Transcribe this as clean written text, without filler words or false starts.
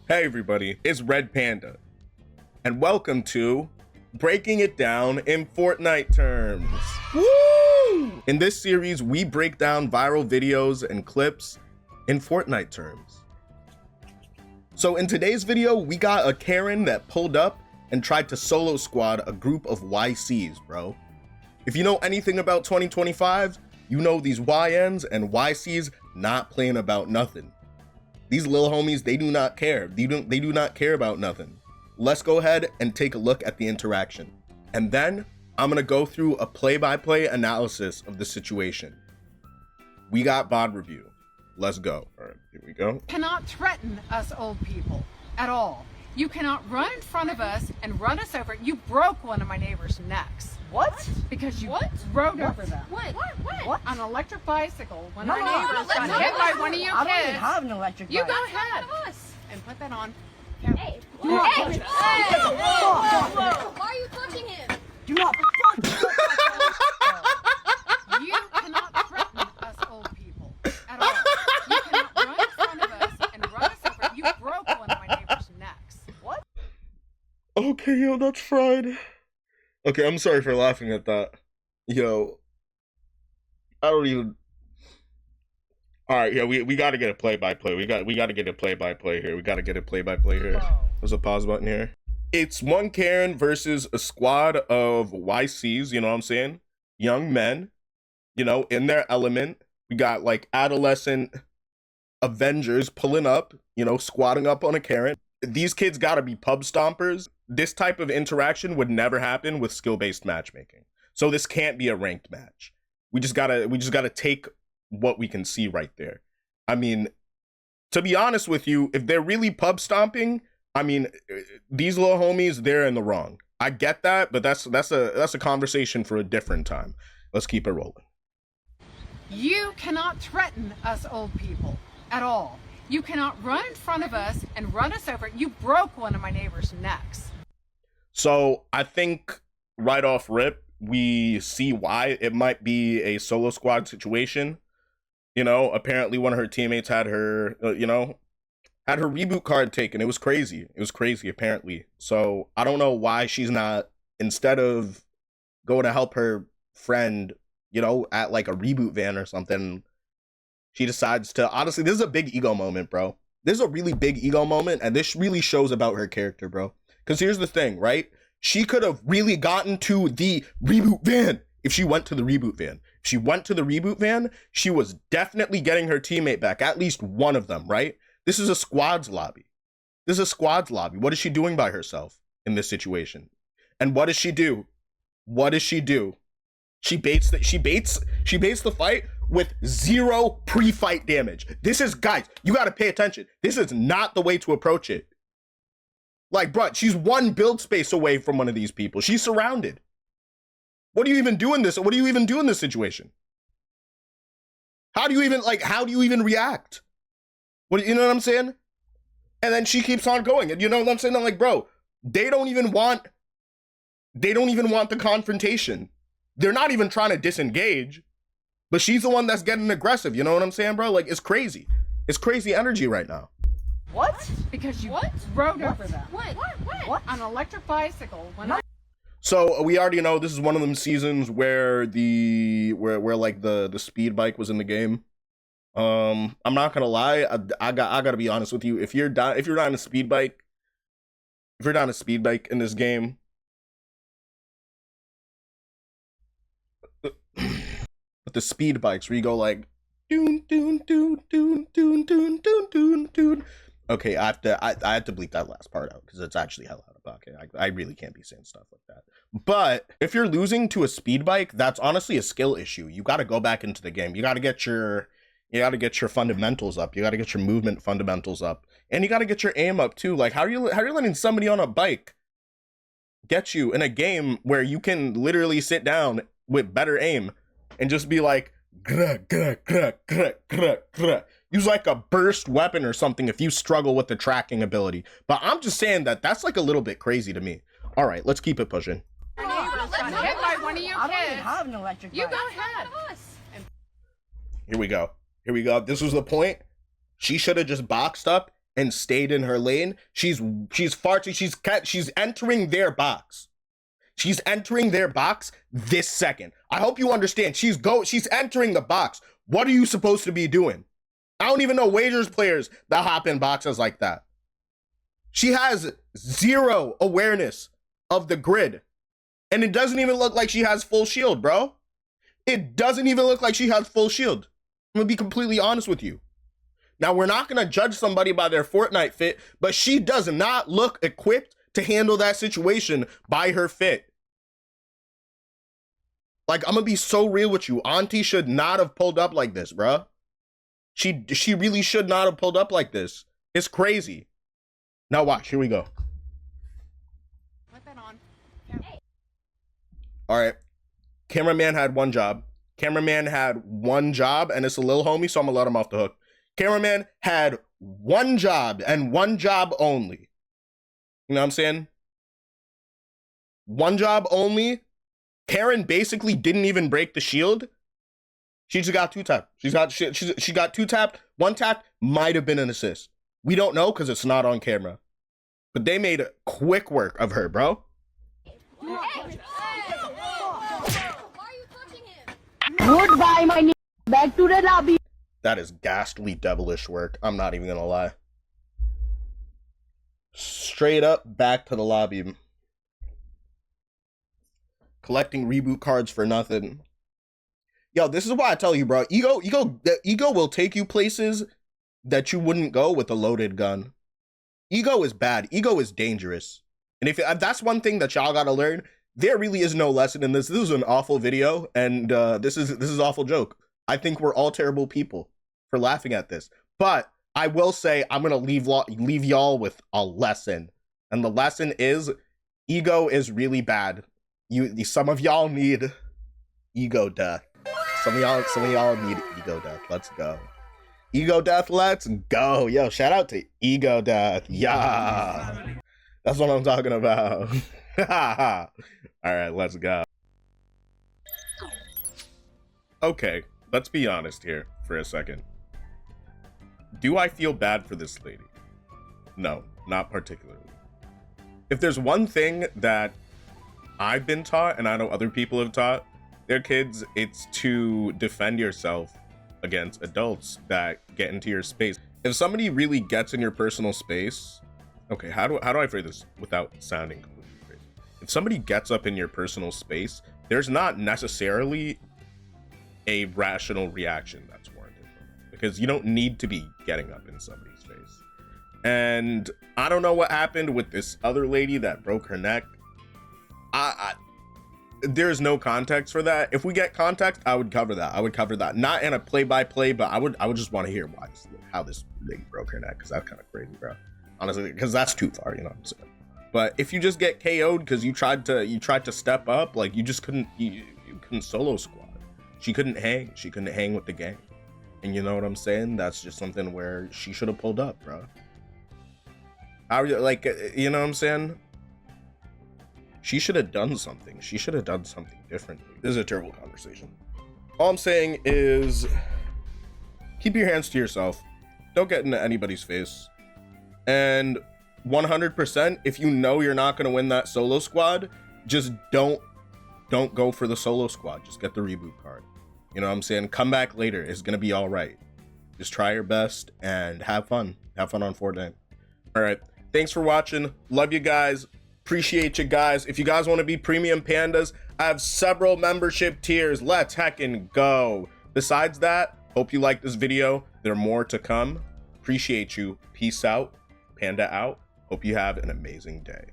Hey everybody, it's Red Panda, and welcome to Breaking It Down in Fortnite Terms. Woo! In this series, we break down viral videos and clips in Fortnite terms. So in today's video, we got a Karen that pulled up and tried to solo squad a group of YCs, bro. If you know anything about 2025, you know these YNs and YCs not playing about nothing. These little homies, they do not care. They do not care about nothing. Let's go ahead and take a look at the interaction. And then I'm gonna go through a play-by-play analysis of the situation. We got VOD review. Let's go. All right, here we go. Cannot threaten us old people at all. You cannot run in front of us and run us over. You broke one of my neighbor's necks. What? Because you rode over them. What? On an electric bicycle when No, our neighbors got hit by one of you I don't even kids. have an electric You bike. go ahead and put that on. Hey, Do not hey, touch it. whoa. Why are you touching him? Do not touch You cannot threaten us old people at all. You cannot run in front of us and run us over. You broke one of my neighbor's necks. What? Okay, yo, that's fried. Okay, I'm sorry for laughing at that. Yo, I don't even. All right, yeah, we got to get a play-by-play. We got to get a play-by-play here. We got to get a play-by-play here. There's a pause button here. It's one Karen versus a squad of YCs, you know what I'm saying? Young men, you know, in their element. We got like adolescent Avengers pulling up, you know, squatting up on a Karen. These kids got to be pub stompers. This type of interaction would never happen with skill-based matchmaking. So this can't be a ranked match. We just gotta take what we can see right there. I mean, to be honest with you, if they're really pub stomping, I mean, these little homies, they're in the wrong. I get that, but that's a conversation for a different time. Let's keep it rolling. You cannot threaten us old people at all. You cannot run in front of us and run us over. You broke one of my neighbor's necks. So I think right off rip, we see why it might be a solo squad situation. You know, apparently one of her teammates had her, had her reboot card taken. It was crazy. It was crazy, apparently. So I don't know why she's not, instead of going to help her friend, you know, at like a reboot van or something, she decides to, honestly, this is a big ego moment, bro. This is a really big ego moment, and this really shows about her character, bro. Because here's the thing, right? She could have really gotten to the reboot van if she went to the reboot van. If she went to the reboot van, she was definitely getting her teammate back, at least one of them, right? This is a squad's lobby. This is a squad's lobby. What is she doing by herself in this situation? And what does she do? What does she do? She baits the fight with 0 pre-fight damage. This is, guys, you got to pay attention. This is not the way to approach it. Like, bro, she's one build space away from one of these people. She's surrounded. What do you even do in this? What do you even do in this situation? How do you even react? You know what I'm saying? And then she keeps on going. And you know what I'm saying? I'm like, bro, they don't even want the confrontation. They're not even trying to disengage, but she's the one that's getting aggressive. You know what I'm saying, bro? Like, it's crazy. It's crazy energy right now. What? Because you rode over them. What? On an electric bicycle when I So we already know this is one of them seasons where like the speed bike was in the game. I'm not gonna lie, I gotta be honest with you. If you're not in a speed bike, in this game, with the speed bikes where you go like doon doon doon doon doon doon doon doon doon. Okay, I have to bleep that last part out because it's actually hell out of pocket. I really can't be saying stuff like that. But if you're losing to a speed bike, that's honestly a skill issue. You got to go back into the game. You got to get your fundamentals up. You got to get your movement fundamentals up, and you got to get your aim up too. Like how are you letting somebody on a bike get you in a game where you can literally sit down with better aim and just be like grr, grr, grr, grr, grr, grr. Use like a burst weapon or something if you struggle with the tracking ability. But I'm just saying that's like a little bit crazy to me. All right, let's keep it pushing. our neighbors got hit by one of you I don't even kids. have an electric You bike. go ahead. Here we go. This was the point. She should have just boxed up and stayed in her lane, she's entering their box. She's entering their box this second. I hope you understand. She's entering the box. What are you supposed to be doing? I don't even know wagers players that hop in boxes like that. She has zero awareness of the grid. And it doesn't even look like she has full shield, bro. It doesn't even look like she has full shield. I'm gonna be completely honest with you. Now, we're not gonna judge somebody by their Fortnite fit, but she does not look equipped to handle that situation by her fit. Like, I'm gonna be so real with you. Auntie should not have pulled up like this, bro. She really should not have pulled up like this. It's crazy. Now watch, here we go. Put that on. All right. Cameraman had one job. Cameraman had one job, and it's a little homie, so I'm gonna let him off the hook. Cameraman had one job and one job only. You know what I'm saying? One job only. Karen basically didn't even break the shield. She just got two tapped. She got two tapped. One tapped might have been an assist. We don't know because it's not on camera. But they made quick work of her, bro. Hey! Why are you touching him? Goodbye, my nigga. Back to the lobby. That is ghastly devilish work. I'm not even gonna lie. Straight up back to the lobby. Collecting reboot cards for nothing. Yo, this is why I tell you, bro. Ego will take you places that you wouldn't go with a loaded gun. Ego is bad. Ego is dangerous. And if that's one thing that y'all gotta learn, there really is no lesson in this. This is an awful video, and this is awful joke. I think we're all terrible people for laughing at this. But I will say I'm gonna leave y'all with a lesson, and the lesson is ego is really bad. Some of y'all need ego death. Some of y'all need ego death. Let's go. Ego death, let's go. Yo, shout out to ego death. Yeah. That's what I'm talking about. All right, let's go. Okay, let's be honest here for a second. Do I feel bad for this lady? No, not particularly. If there's one thing that I've been taught, and I know other people have taught their kids, it's to defend yourself against adults that get into your space. If somebody really gets in your personal space, okay, how do I phrase this without sounding completely crazy? If somebody gets up in your personal space, there's not necessarily a rational reaction that's warranted from it, because you don't need to be getting up in somebody's face. And I don't know what happened with this other lady that broke her neck. There's no context for that. If we get context, I would cover that. Not in a play-by-play, but I would just want to hear how this lady broke her neck, because that's kind of crazy, bro. Honestly, because that's too far, you know what I'm saying? But if you just get KO'd because you tried to step up, like you just couldn't solo squad. She couldn't hang with the gang. And you know what I'm saying? That's just something where she should have pulled up, bro. Like, you know what I'm saying? She should have done something. She should have done something differently. This is a terrible conversation. All I'm saying is keep your hands to yourself. Don't get into anybody's face. And 100%, if you know you're not going to win that solo squad, just don't go for the solo squad. Just get the reboot card. You know what I'm saying? Come back later. It's going to be all right. Just try your best and have fun. Have fun on Fortnite. All right. Thanks for watching. Love you guys. Appreciate you guys. If you guys want to be premium pandas, I have several membership tiers. Let's heckin' go. Besides that, hope you like this video. There are more to come. Appreciate you. Peace out. Panda out. Hope you have an amazing day.